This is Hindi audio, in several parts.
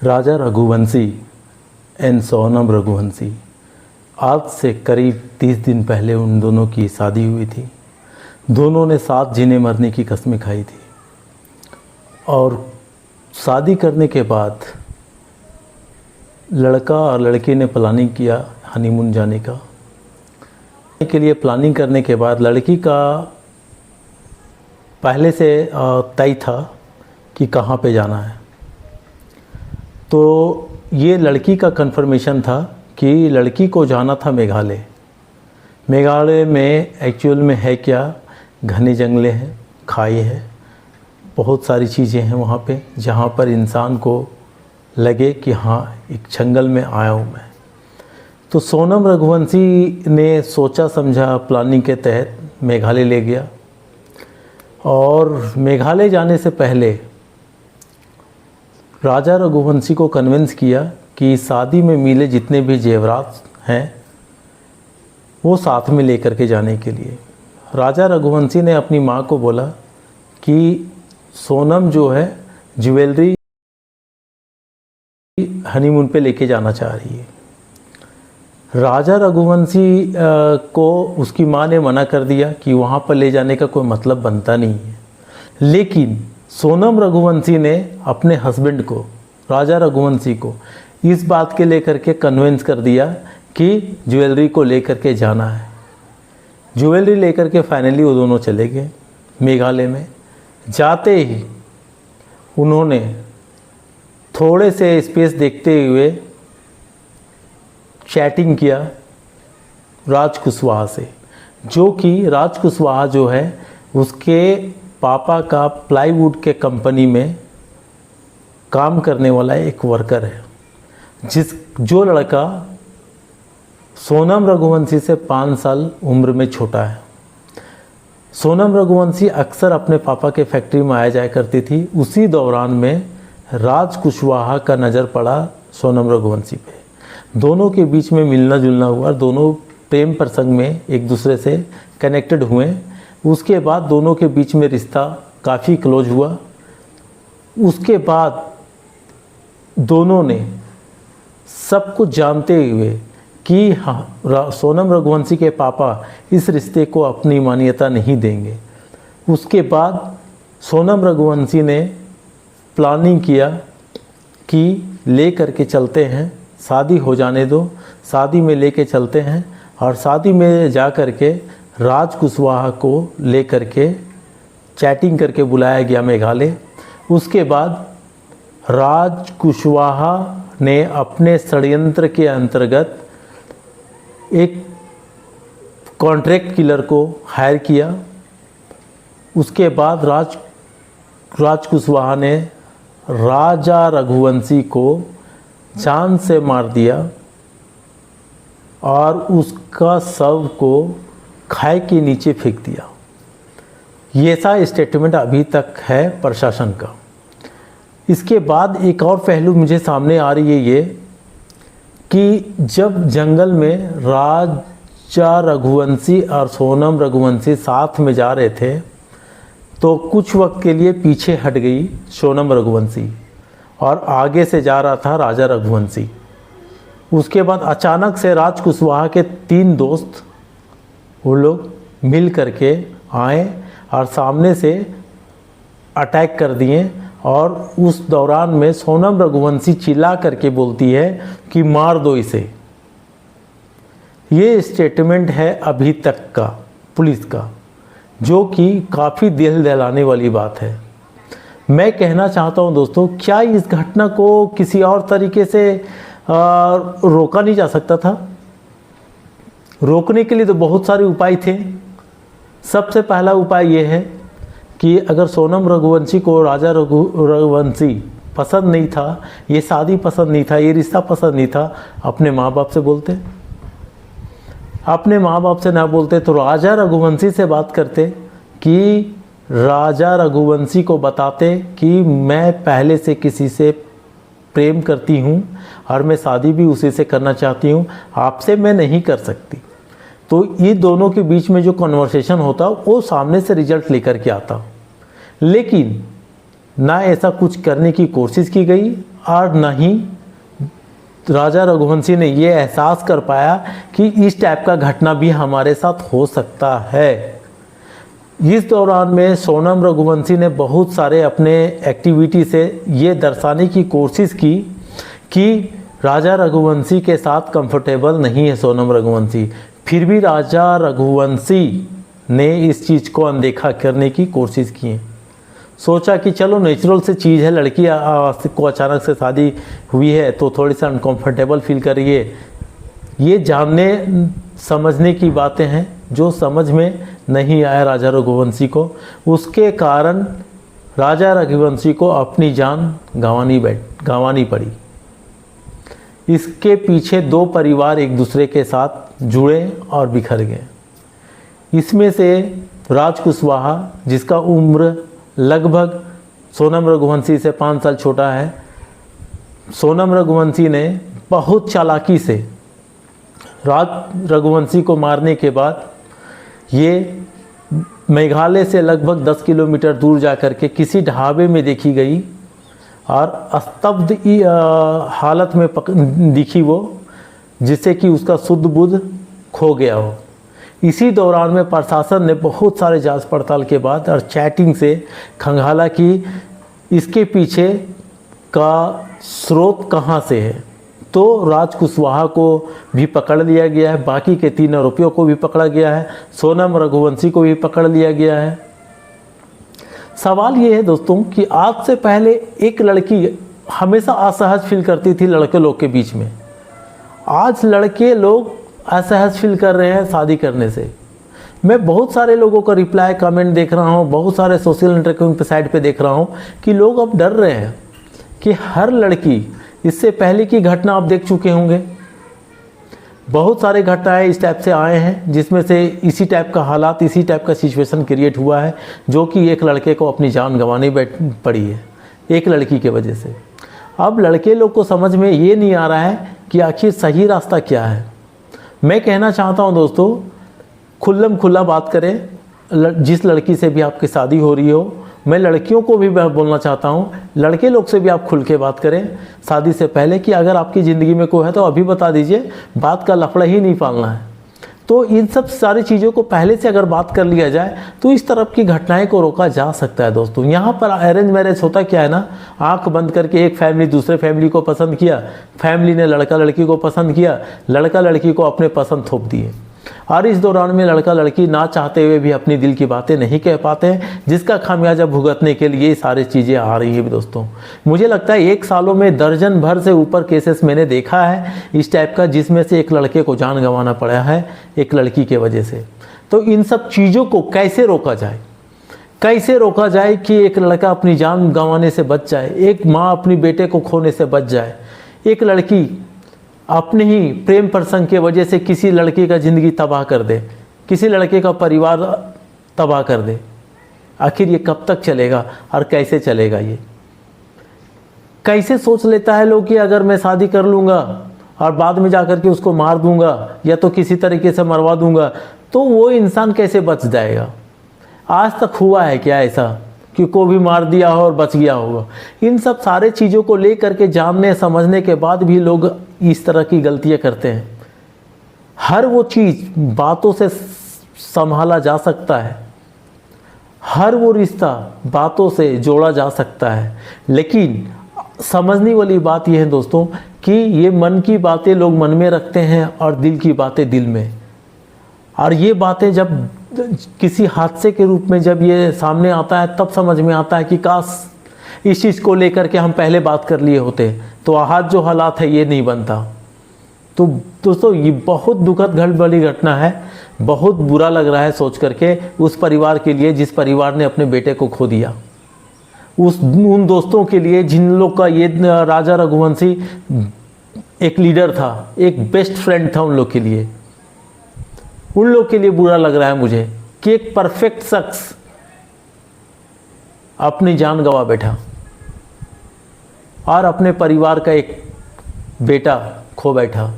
राजा रघुवंशी एंड सोनम रघुवंशी, आज से करीब 30 दिन पहले उन दोनों की शादी हुई थी। दोनों ने साथ जीने मरने की कस्में खाई थी और शादी करने के बाद लड़का और लड़की ने प्लानिंग किया हनीमून जाने का। के लिए प्लानिंग करने के बाद लड़की का पहले से तय था कि कहाँ पे जाना है। तो ये लड़की का कंफर्मेशन था कि लड़की को जाना था मेघालय। मेघालय में एक्चुअल में है क्या, घने जंगले हैं, खाई है, बहुत सारी चीज़ें हैं वहाँ पे जहाँ पर इंसान को लगे कि हाँ एक जंगल में आया हूँ मैं। तो सोनम रघुवंशी ने सोचा समझा प्लानिंग के तहत मेघालय ले गया और मेघालय जाने से पहले राजा रघुवंशी को कन्विंस किया कि शादी में मिले जितने भी जेवरात हैं वो साथ में लेकर के जाने के लिए। राजा रघुवंशी ने अपनी माँ को बोला कि सोनम जो है ज्वेलरी हनीमून पे लेके जाना चाह रही है। राजा रघुवंशी को उसकी माँ ने मना कर दिया कि वहाँ पर ले जाने का कोई मतलब बनता नहीं है। लेकिन सोनम रघुवंशी ने अपने हस्बैंड को, राजा रघुवंशी को, इस बात के लेकर के कन्विंस कर दिया कि ज्वेलरी को लेकर के जाना है। ज्वेलरी लेकर के फाइनली वो दोनों चले गए मेघालय में। जाते ही उन्होंने थोड़े से स्पेस देखते हुए चैटिंग किया राज कुशवाहा से, जो कि राज कुशवाहा जो है उसके पापा का प्लाईवुड के कंपनी में काम करने वाला एक वर्कर है, जो लड़का सोनम रघुवंशी से 5 साल उम्र में छोटा है। सोनम रघुवंशी अक्सर अपने पापा के फैक्ट्री में आया जाया करती थी। उसी दौरान में राज कुशवाहा का नज़र पड़ा सोनम रघुवंशी पे। दोनों के बीच में मिलना जुलना हुआ, दोनों प्रेम प्रसंग में एक दूसरे से कनेक्टेड हुए। उसके बाद दोनों के बीच में रिश्ता काफ़ी क्लोज हुआ। उसके बाद दोनों ने सब कुछ जानते हुए कि हाँ सोनम रघुवंशी के पापा इस रिश्ते को अपनी मान्यता नहीं देंगे। उसके बाद सोनम रघुवंशी ने प्लानिंग किया कि ले करके चलते हैं, शादी हो जाने दो, शादी में लेके चलते हैं। और शादी में जा कर के राज कुशवाहा को ले करके चैटिंग करके बुलाया गया मेघालय। उसके बाद राज कुशवाहा ने अपने षड्यंत्र के अंतर्गत एक कॉन्ट्रैक्ट किलर को हायर किया। उसके बाद राज कुशवाहा ने राजा रघुवंशी को जान से मार दिया और उसका शव को खाई के नीचे फेंक दिया। ये सा स्टेटमेंट अभी तक है प्रशासन का। इसके बाद एक और पहलू मुझे सामने आ रही है ये कि जब जंगल में राजा रघुवंशी और सोनम रघुवंशी साथ में जा रहे थे तो कुछ वक्त के लिए पीछे हट गई सोनम रघुवंशी और आगे से जा रहा था राजा रघुवंशी। उसके बाद अचानक से राज कुशवाहा के 3 दोस्त वो लोग मिल करके आए और सामने से अटैक कर दिए। और उस दौरान में सोनम रघुवंशी चिल्ला करके बोलती है कि मार दो इसे। ये स्टेटमेंट है अभी तक का पुलिस का, जो कि काफ़ी दिल दहलाने वाली बात है। मैं कहना चाहता हूं दोस्तों, क्या इस घटना को किसी और तरीके से रोका नहीं जा सकता था? रोकने के लिए तो बहुत सारे उपाय थे। सबसे पहला उपाय ये है कि अगर सोनम रघुवंशी को राजा रघुवंशी पसंद नहीं था, ये शादी पसंद नहीं था, ये रिश्ता पसंद नहीं था, अपने माँ बाप से बोलते। अपने माँ बाप से ना बोलते तो राजा रघुवंशी से बात करते कि राजा रघुवंशी को बताते कि मैं पहले से किसी से प्रेम करती हूँ और मैं शादी भी उसी से करना चाहती हूँ, आपसे मैं नहीं कर सकती। तो ये दोनों के बीच में जो कन्वर्सेशन होता वो सामने से रिजल्ट लेकर के आता। लेकिन ना ऐसा कुछ करने की कोशिश की गई और न ही राजा रघुवंशी ने ये एहसास कर पाया कि इस टाइप का घटना भी हमारे साथ हो सकता है। इस दौरान में सोनम रघुवंशी ने बहुत सारे अपने एक्टिविटी से ये दर्शाने की कोशिश की कि राजा रघुवंशी के साथ कंफर्टेबल नहीं है सोनम रघुवंशी। फिर भी राजा रघुवंशी ने इस चीज़ को अनदेखा करने की कोशिश की। सोचा कि चलो नेचुरल से चीज़ है, लड़की को अचानक से शादी हुई है तो थोड़ी सा अनकंफर्टेबल फील कर रही है। ये जानने समझने की बातें हैं जो समझ में नहीं आया राजा रघुवंशी को। उसके कारण राजा रघुवंशी को अपनी जान गंवानी पड़ी। इसके पीछे दो परिवार एक दूसरे के साथ जुड़े और बिखर गए। इसमें से राज कुशवाहा, जिसका उम्र लगभग सोनम रघुवंशी से 5 साल छोटा है, सोनम रघुवंशी ने बहुत चालाकी से राज रघुवंशी को मारने के बाद ये मेघालय से लगभग 10 किलोमीटर दूर जाकर के किसी ढाबे में देखी गई और स्तब्ध हालत में दिखी वो, जिससे कि उसका शुद्ध बुद्ध खो गया हो। इसी दौरान में प्रशासन ने बहुत सारे जांच पड़ताल के बाद और चैटिंग से खंगाला कि इसके पीछे का स्रोत कहाँ से है। तो राज कुशवाहा को भी पकड़ लिया गया है, बाकी के 3 आरोपियों को भी पकड़ा गया है, सोनम रघुवंशी को भी पकड़ लिया गया है। सवाल ये है दोस्तों कि आज से पहले एक लड़की हमेशा असहज फील करती थी लड़के लोग के बीच में। आज लड़के लोग असहज फील कर रहे हैं शादी करने से। मैं बहुत सारे लोगों का रिप्लाई कमेंट देख रहा हूँ, बहुत सारे सोशल नेटवर्किंग पे साइट पे देख रहा हूँ कि लोग अब डर रहे हैं कि हर लड़की, इससे पहले की घटना आप देख चुके होंगे, बहुत सारे घटनाएं इस टाइप से आए हैं जिसमें से इसी टाइप का हालात, इसी टाइप का सिचुएशन क्रिएट हुआ है जो कि एक लड़के को अपनी जान गंवानी पड़ी है एक लड़की के वजह से। अब लड़के लोग को समझ में ये नहीं आ रहा है कि आखिर सही रास्ता क्या है। मैं कहना चाहता हूं दोस्तों, खुल्लम खुल्ला बात करें। जिस लड़की से भी आपकी शादी हो रही हो, मैं लड़कियों को भी बोलना चाहता हूं, लड़के लोग से भी आप खुल के बात करें शादी से पहले कि अगर आपकी ज़िंदगी में कोई है तो अभी बता दीजिए, बात का लफड़ा ही नहीं पालना है। तो इन सब सारी चीज़ों को पहले से अगर बात कर लिया जाए तो इस तरफ की घटनाएं को रोका जा सकता है दोस्तों। यहाँ पर अरेंज मैरिज होता क्या है ना, आंख बंद करके एक फैमिली दूसरे फैमिली को पसंद किया, फैमिली ने लड़का लड़की को पसंद किया, लड़का लड़की को अपने पसंद थोप दिए और इस दौरान में लड़का लड़की ना चाहते हुए भी अपनी दिल की बातें नहीं कह पाते हैं, जिसका खामियाजा भुगतने के लिए ये सारी चीज़ें आ रही है दोस्तों। मुझे लगता है 1 सालों में दर्जन भर से ऊपर केसेस मैंने देखा है इस टाइप का, जिसमें से एक लड़के को जान गंवाना पड़ा है एक लड़की के वजह से। तो इन सब चीज़ों को कैसे रोका जाए, कैसे रोका जाए कि एक लड़का अपनी जान गंवाने से बच जाए, एक माँ अपनी बेटे को खोने से बच जाए, एक लड़की अपने ही प्रेम प्रसंग के वजह से किसी लड़के का ज़िंदगी तबाह कर दे, किसी लड़के का परिवार तबाह कर दे। आखिर ये कब तक चलेगा और कैसे चलेगा? ये कैसे सोच लेता है लोग कि अगर मैं शादी कर लूँगा और बाद में जाकर के उसको मार दूँगा या तो किसी तरीके से मरवा दूँगा तो वो इंसान कैसे बच जाएगा? आज तक हुआ है क्या ऐसा कि को भी मार दिया हो और बच गया होगा? इन सब सारे चीज़ों को लेकर के जानने समझने के बाद भी लोग इस तरह की गलतियां करते हैं। हर वो चीज़ बातों से संभाला जा सकता है, हर वो रिश्ता बातों से जोड़ा जा सकता है, लेकिन समझने वाली बात यह है दोस्तों कि ये मन की बातें लोग मन में रखते हैं और दिल की बातें दिल में। और ये बातें जब किसी हादसे के रूप में जब ये सामने आता है तब समझ में आता है कि काश इस चीज़ को लेकर के हम पहले बात कर लिए होते तो आज जो हालात है ये नहीं बनता। तो दोस्तों ये बहुत दुखद वाली घटना है, बहुत बुरा लग रहा है सोच करके उस परिवार के लिए जिस परिवार ने अपने बेटे को खो दिया, उन दोस्तों के लिए जिन लोग का ये राजा रघुवंशी एक लीडर था, एक बेस्ट फ्रेंड था उन लोग के लिए। उन लोग के लिए बुरा लग रहा है मुझे कि एक परफेक्ट शख्स अपनी जान गंवा बैठा और अपने परिवार का एक बेटा खो बैठा।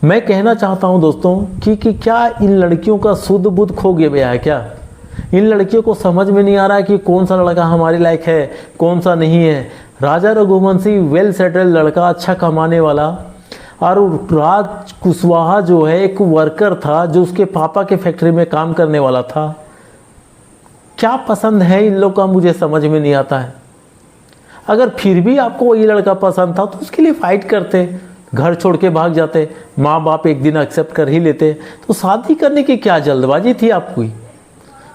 मैं कहना चाहता हूं दोस्तों कि क्या इन लड़कियों का शुद्ध बुद्ध खो गया है क्या? इन लड़कियों को समझ में नहीं आ रहा है कि कौन सा लड़का हमारे लायक है, कौन सा नहीं है। राजा रघुवंशी वेल सेटल्ड लड़का, अच्छा कमाने वाला, और राज कुशवाहा जो है एक वर्कर था जो उसके पापा के फैक्ट्री में काम करने वाला था। क्या पसंद है इन लोग का मुझे समझ में नहीं आता है। अगर फिर भी आपको वही लड़का पसंद था तो उसके लिए फाइट करते, घर छोड़ के भाग जाते, माँ बाप एक दिन एक्सेप्ट कर ही लेते। तो शादी करने की क्या जल्दबाजी थी आपको?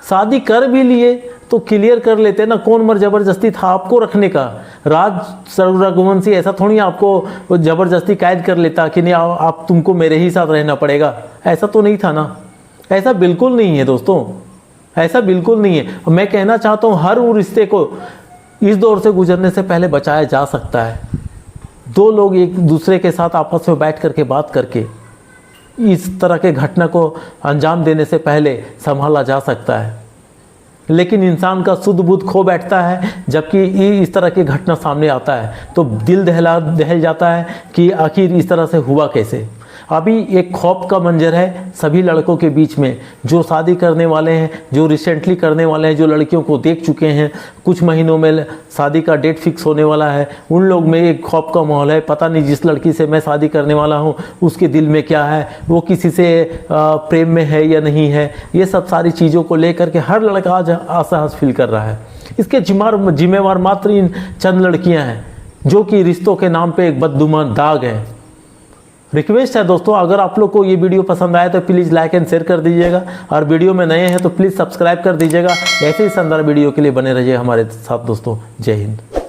शादी कर भी लिए तो क्लियर कर लेते ना, कौन मर जबरदस्ती था आपको रखने का। राज रघुवंशी ऐसा थोड़ी आपको जबरदस्ती कैद कर लेता कि नहीं आप तुमको मेरे ही साथ रहना पड़ेगा, ऐसा तो नहीं था ना। ऐसा बिल्कुल नहीं है दोस्तों, ऐसा बिल्कुल नहीं है। मैं कहना चाहता हूँ हर वो रिश्ते को इस दौर से गुजरने से पहले बचाया जा सकता है। दो लोग एक दूसरे के साथ आपस में बैठ करके बात करके इस तरह के घटना को अंजाम देने से पहले संभाला जा सकता है। लेकिन इंसान का शुद्ध बुद्ध खो बैठता है जबकि इस तरह की घटना सामने आता है तो दिल दहल जाता है कि आखिर इस तरह से हुआ कैसे। अभी एक खौफ का मंजर है सभी लड़कों के बीच में, जो शादी करने वाले हैं, जो रिसेंटली करने वाले हैं, जो लड़कियों को देख चुके हैं, कुछ महीनों में शादी का डेट फिक्स होने वाला है, उन लोग में एक खौफ का माहौल है। पता नहीं जिस लड़की से मैं शादी करने वाला हूँ उसके दिल में क्या है, वो किसी से प्रेम में है या नहीं है। ये सब सारी चीज़ों को लेकर के हर लड़का आज असहज फील कर रहा है। इसके जिम्मेवार मात्र इन चंद लड़कियाँ हैं जो कि रिश्तों के नाम पर एक बददुमा दाग है। रिक्वेस्ट है दोस्तों, अगर आप लोग को ये वीडियो पसंद आए तो प्लीज़ लाइक एंड शेयर कर दीजिएगा, और वीडियो में नए हैं तो प्लीज़ सब्सक्राइब कर दीजिएगा। ऐसे ही शानदार वीडियो के लिए बने रहिए हमारे साथ दोस्तों। जय हिंद।